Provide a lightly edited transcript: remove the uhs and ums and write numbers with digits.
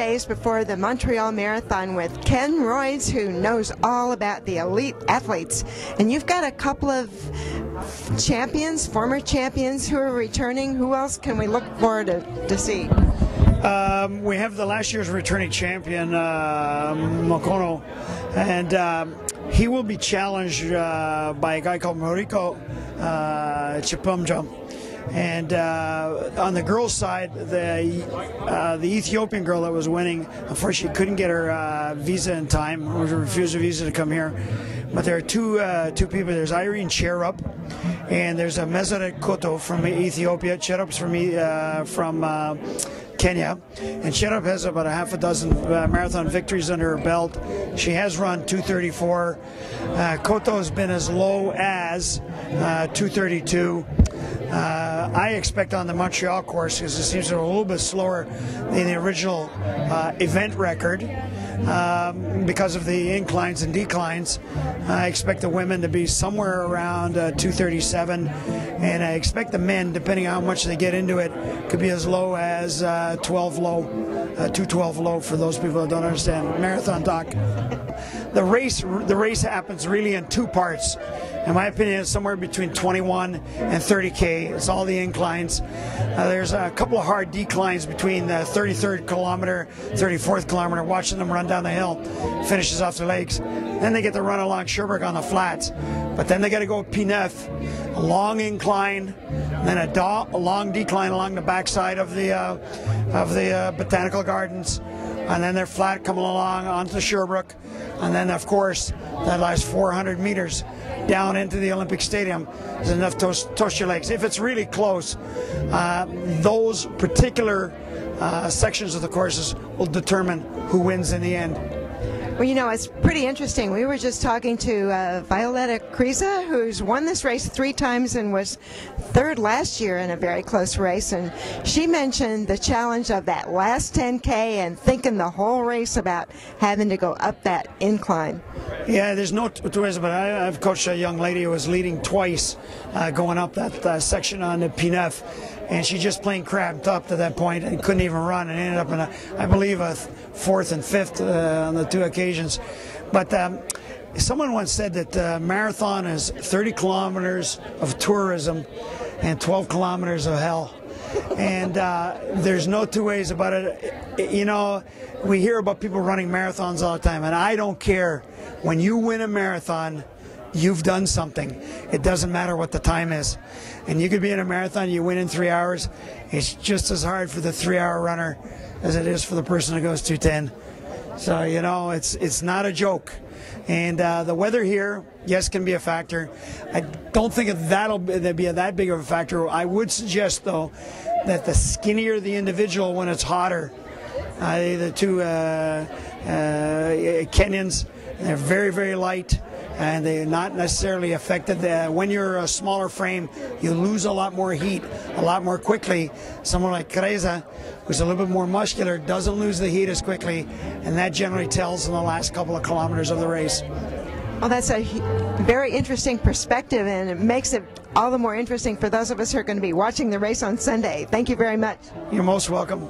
days before the Montreal Marathon with Ken Royds, who knows all about the elite athletes. And you've got a couple of champions, former champions, who are returning. Who else can we look forward to see? We have the last year's returning champion, Mokono, and he will be challenged by a guy called Moriko Chipumja. And on the girls' side, the Ethiopian girl that was winning, unfortunately couldn't get her visa in time, or refused a visa to come here. But there are two people. There's Irene Cherub, and there's a Meseret Koto from Ethiopia. Cherub's from Kenya, and Cherub has about a half a dozen marathon victories under her belt. She has run 2:34. Koto has been as low as 2:32. I expect on the Montreal course, because it seems a little bit slower than the original event record, because of the inclines and declines. I expect the women to be somewhere around 2:37, and I expect the men, depending on how much they get into it, could be as low as 212 low for those people that don't understand marathon doc. The race happens really in two parts. In my opinion, it's somewhere between 21 and 30K. It's all the inclines. There's a couple of hard declines between the 33rd kilometer, 34th kilometer, watching them run down the hill, finishes off their legs. Then they get to run along Sherbrooke on the flats. But then they got to go P9, a long incline, then a long decline along the backside of the botanical gardens. And then they're flat coming along onto Sherbrooke. And then, of course, that last 400 meters down into the Olympic Stadium is enough to toast your legs. If it's really close, those particular sections of the courses will determine who wins in the end. Well, you know, it's pretty interesting. We were just talking to Violetta Kriza, who's won this race 3 times and was third last year in a very close race. And she mentioned the challenge of that last 10K and thinking the whole race about having to go up that incline. Yeah, there's no two ways about it. I've coached a young lady who was leading twice going up that section on the P9. And she just plain cramped up to that point and couldn't even run, and ended up in I believe a 4th and 5th on the 2 occasions. But someone once said that marathon is 30 kilometers of tourism and 12 kilometers of hell. And there's no two ways about it. You know, we hear about people running marathons all the time, and I don't care. When you win a marathon, you've done something. It doesn't matter what the time is. And you could be in a marathon, you win in 3 hours. It's just as hard for the 3-hour runner as it is for the person who goes 2:10. So, you know, it's not a joke. And the weather here, yes, can be a factor. I don't think that'll be that big of a factor. I would suggest, though, that the skinnier the individual when it's hotter, the two Kenyans, they're very, very light, and they're not necessarily affected. When you're a smaller frame, you lose a lot more heat a lot more quickly. Someone like Kreza, who's a little bit more muscular, doesn't lose the heat as quickly, and that generally tells in the last couple of kilometers of the race. Well, that's a very interesting perspective, and it makes it all the more interesting for those of us who are going to be watching the race on Sunday. Thank you very much. You're most welcome.